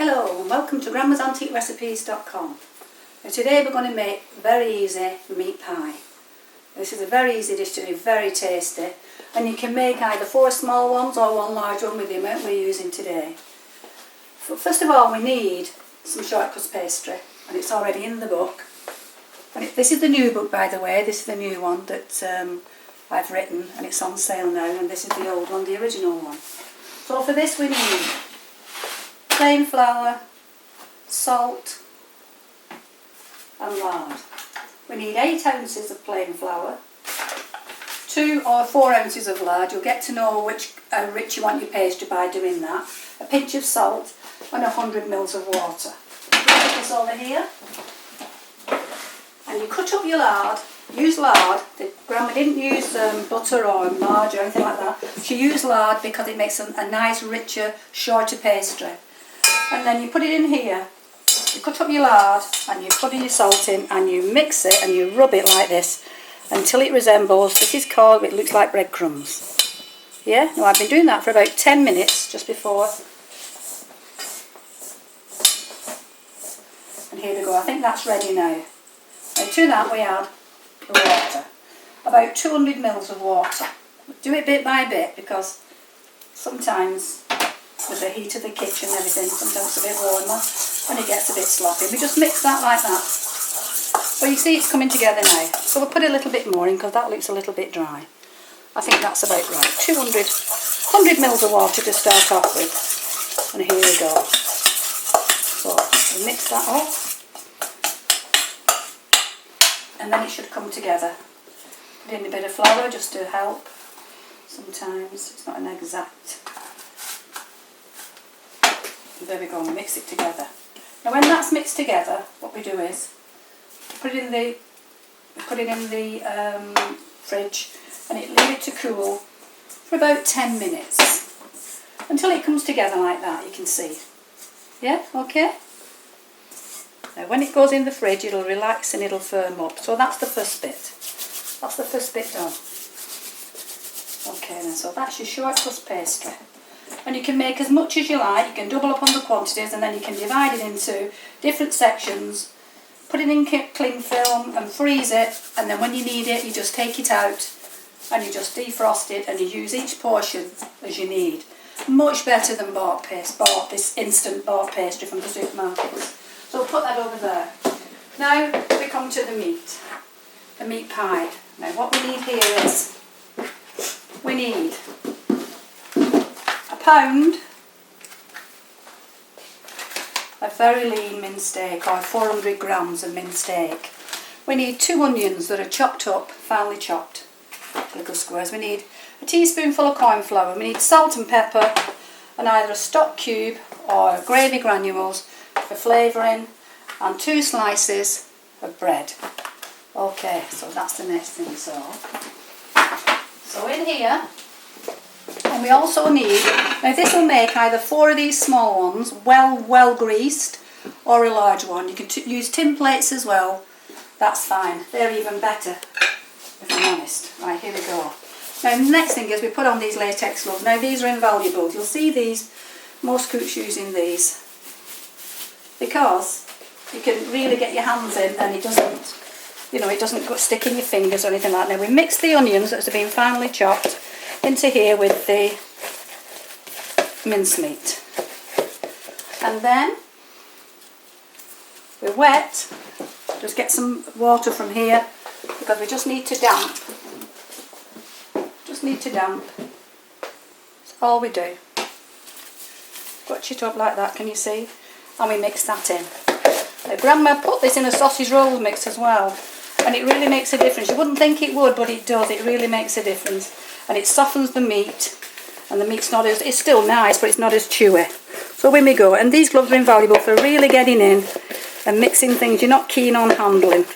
Hello and welcome to grandmasantiquerecipes.com. And today we're going to make very easy meat pie. This is a very easy dish to do, very tasty, and you can make either 4 small ones or 1 large one with the amount we're using today. First of all, we need some short crust pastry, and it's already in the book. And this is the new book, by the way. This is the new one that I've written, and it's on sale now, and this is the old one, the original one. So for this we need plain flour, salt and lard. We need 8 ounces of plain flour, 2 or 4 ounces of lard. You'll get to know how rich you want your pastry by doing that. A pinch of salt and 100 ml of water. Put this over here and you cut up your lard. Use lard. Grandma didn't use butter or margarine or anything like that. She used lard because it makes a nice, richer, shorter pastry. And then you put it in here, you cut up your lard and you put your salt in and you mix it and you rub it like this until it resembles, this is called, it looks like breadcrumbs. Yeah, now I've been doing that for about 10 minutes just before. And here we go, I think that's ready now. And to that we add the water, about 200 ml of water. Do it bit by bit because sometimes with the heat of the kitchen and everything, sometimes it's a bit warmer and it gets a bit sloppy. We just mix that like that. Well, you see it's coming together now. So we'll put a little bit more in because that looks a little bit dry. I think that's about right. 100 ml of water to start off with. And here we go. So we mix that up. And then it should come together. Put in a bit of flour just to help. Sometimes it's not an exact. There we go, and mix it together. Now when that's mixed together, what we do is put it in the fridge and leave it to cool for about 10 minutes until it comes together like that. You can see. Yeah, okay. Now when it goes in the fridge, it'll relax and it'll firm up. So that's the first bit. That's the first bit done. Okay then, so that's your short crust pastry. And you can make as much as you like. You can double up on the quantities and then you can divide it into different sections, put it in cling film and freeze it, and then when you need it you just take it out and you just defrost it and you use each portion as you need. Much better than this instant bought pastry from the supermarkets. So we'll put that over there. Now we come to the meat pie. Now what we need here is, we need £1 of very lean minced steak, or 400 grams of minced steak. We need 2 onions that are chopped up, finely chopped, little squares. We need a teaspoonful of cornflour. We need salt and pepper and either a stock cube or gravy granules for flavouring, and 2 slices of bread. Okay, so that's the next thing. So in here, and we also need, now this will make either 4 of these small ones, well greased, or a large one. You can use tin plates as well, that's fine. They're even better, if I'm honest. Right, here we go. Now the next thing is we put on these latex gloves. Now these are invaluable. You'll see these, most cooks using these, because you can really get your hands in and it doesn't, it doesn't stick in your fingers or anything like that. Now we mix the onions that have been finely chopped into here with the mincemeat, and then we wet, just get some water from here because we just need to damp, that's all we do. Scratch it up like that, can you see? And we mix that in. Now, Grandma put this in a sausage roll mix as well, and it really makes a difference. You wouldn't think it would, but it does. It really makes a difference. And it softens the meat, and the meat's not as, it's still nice, but it's not as chewy. So when we go, and these gloves are invaluable for really getting in and mixing things you're not keen on handling.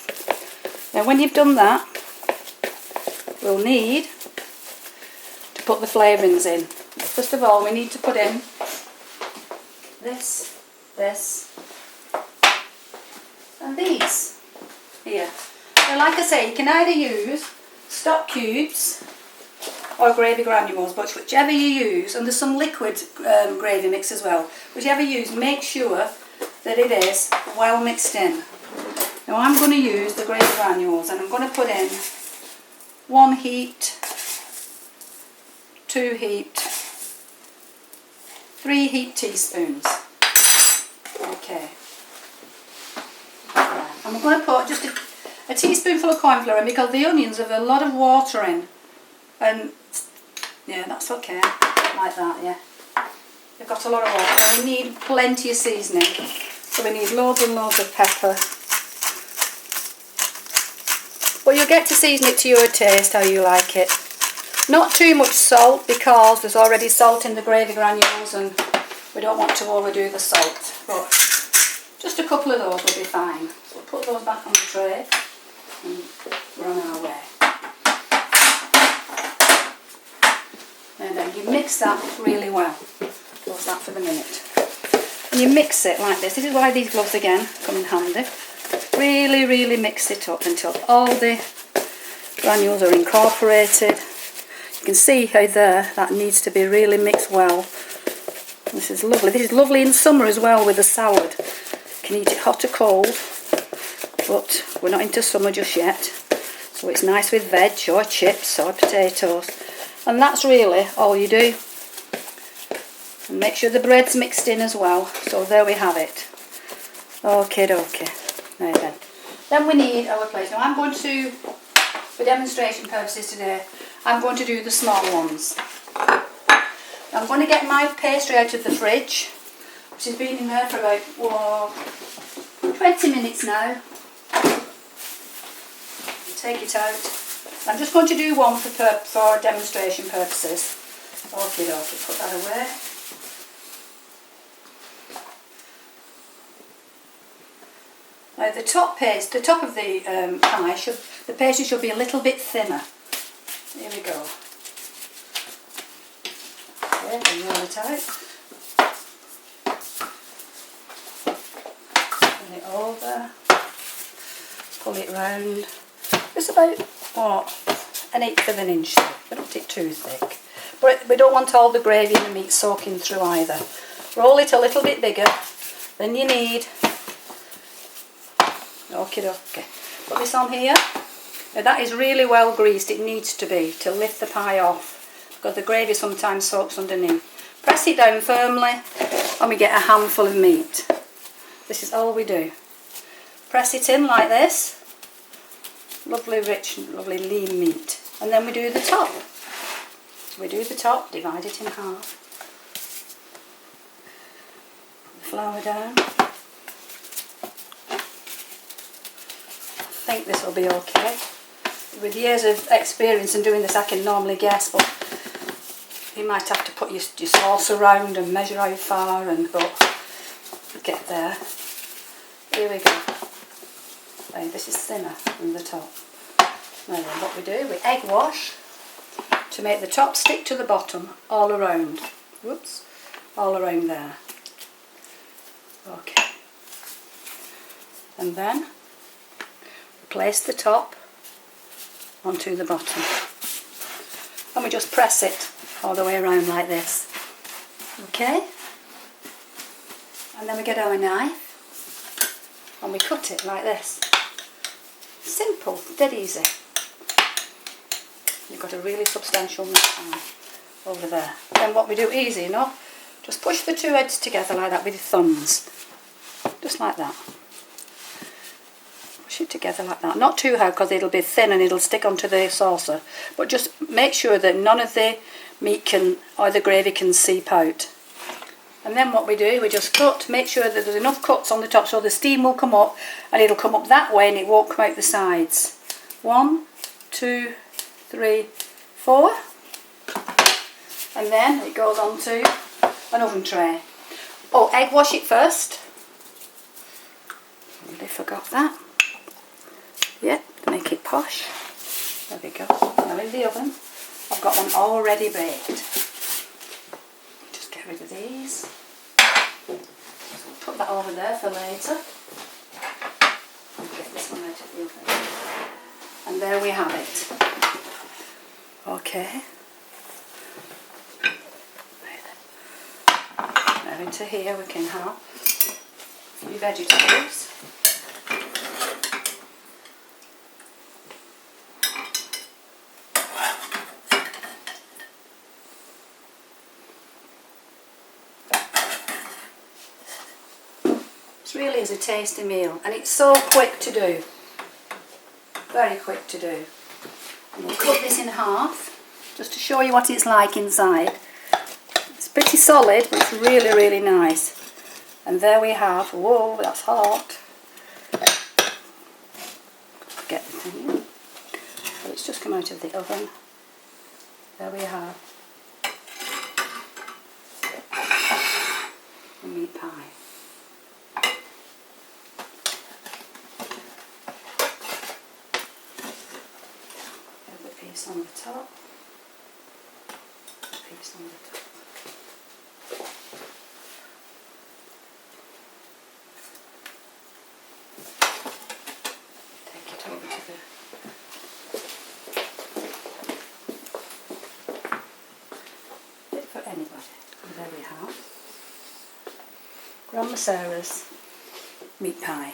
Now when you've done that, we'll need to put the flavourings in. First of all, we need to put in this, and these here. Now like I say, you can either use stock cubes or gravy granules, but whichever you use, and there's some liquid gravy mix as well, whichever you use, make sure that it is well mixed in. Now I'm going to use the gravy granules, and I'm going to put in 1 heaped, 2 heaped, 3 heaped teaspoons. Okay. And I'm going to put just a teaspoonful of cornflour in, because the onions have a lot of water in, and yeah, that's okay, like that, yeah. They've got a lot of water, and we need plenty of seasoning, so we need loads and loads of pepper. But you'll get to season it to your taste, how you like it. Not too much salt, because there's already salt in the gravy granules and we don't want to overdo the salt. But just a couple of those will be fine. So we'll put those back on the tray and we're on our way. And then you mix that really well. Close that for the minute. And you mix it like this. This is why these gloves again come in handy. Really, really mix it up until all the granules are incorporated. You can see how there that needs to be really mixed well. This is lovely. This is lovely in summer as well with a salad. You can eat it hot or cold, but we're not into summer just yet. So it's nice with veg or chips or potatoes. And that's really all you do. And make sure the bread's mixed in as well. So there we have it. Okay, okay. Now then we need our plates. Now I'm going to, for demonstration purposes today, I'm going to do the small ones. I'm going to get my pastry out of the fridge, which has been in there for about 20 minutes now. Take it out. I'm just going to do one for demonstration purposes. Okay, put that away. Now the top of the pie the pastry should be a little bit thinner. Here we go. Okay, and roll it out. Turn it over. Pull it round. It's about, an 1/8 of an inch thick. We don't want it too thick. But we don't want all the gravy and the meat soaking through either. Roll it a little bit bigger than you need. Okay. Put this on here. Now that is really well greased. It needs to be to lift the pie off, because the gravy sometimes soaks underneath. Press it down firmly and we get a handful of meat. This is all we do. Press it in like this. Lovely rich, lovely lean meat. And then we do the top. We do the top, divide it in half. Put the flour down. I think this will be okay. With years of experience in doing this, I can normally guess, but you might have to put your sauce around and measure how far, but get there. Here we go. Right, this is thinner than the top. Now then, what we do, we egg wash to make the top stick to the bottom all around. Whoops, all around there. Okay. And then place the top onto the bottom, and we just press it all the way around like this. Okay, and then we get our knife and we cut it like this. Simple, dead easy. You've got a really substantial meat pie over there. Then what we do, easy enough, just push the two edges together like that with your thumbs, just like that. Push it together like that. Not too hard, because it'll be thin and it'll stick onto the saucer. But just make sure that none of the meat or the gravy can seep out. And then what we do, we just cut, make sure that there's enough cuts on the top so the steam will come up, and it'll come up that way and it won't come out the sides. 1, 2, 3, 4. And then it goes onto an oven tray. Oh, egg wash it first. Really forgot that. Yeah, make it posh. There we go. Now in the oven, I've got one already baked. Just get rid of these. So put that over there for later. Get this one out of the oven. And there we have it. Okay. Now into here we can have your vegetables. This really is a tasty meal, and it's so quick to do. Very quick to do. And we'll cut this in half just to show you what it's like inside. It's pretty solid, but it's really, really nice. And there we have, whoa, that's hot. Get the thing in. But it's just come out of the oven. There we have the meat pie. Piece on the top, piece on the top. Take it over to the fit for anybody. And there we have Grandma Sarah's meat pie.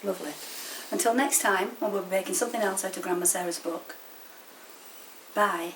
Lovely. Until next time, when we'll be making something else out of Grandma Sarah's book. Bye.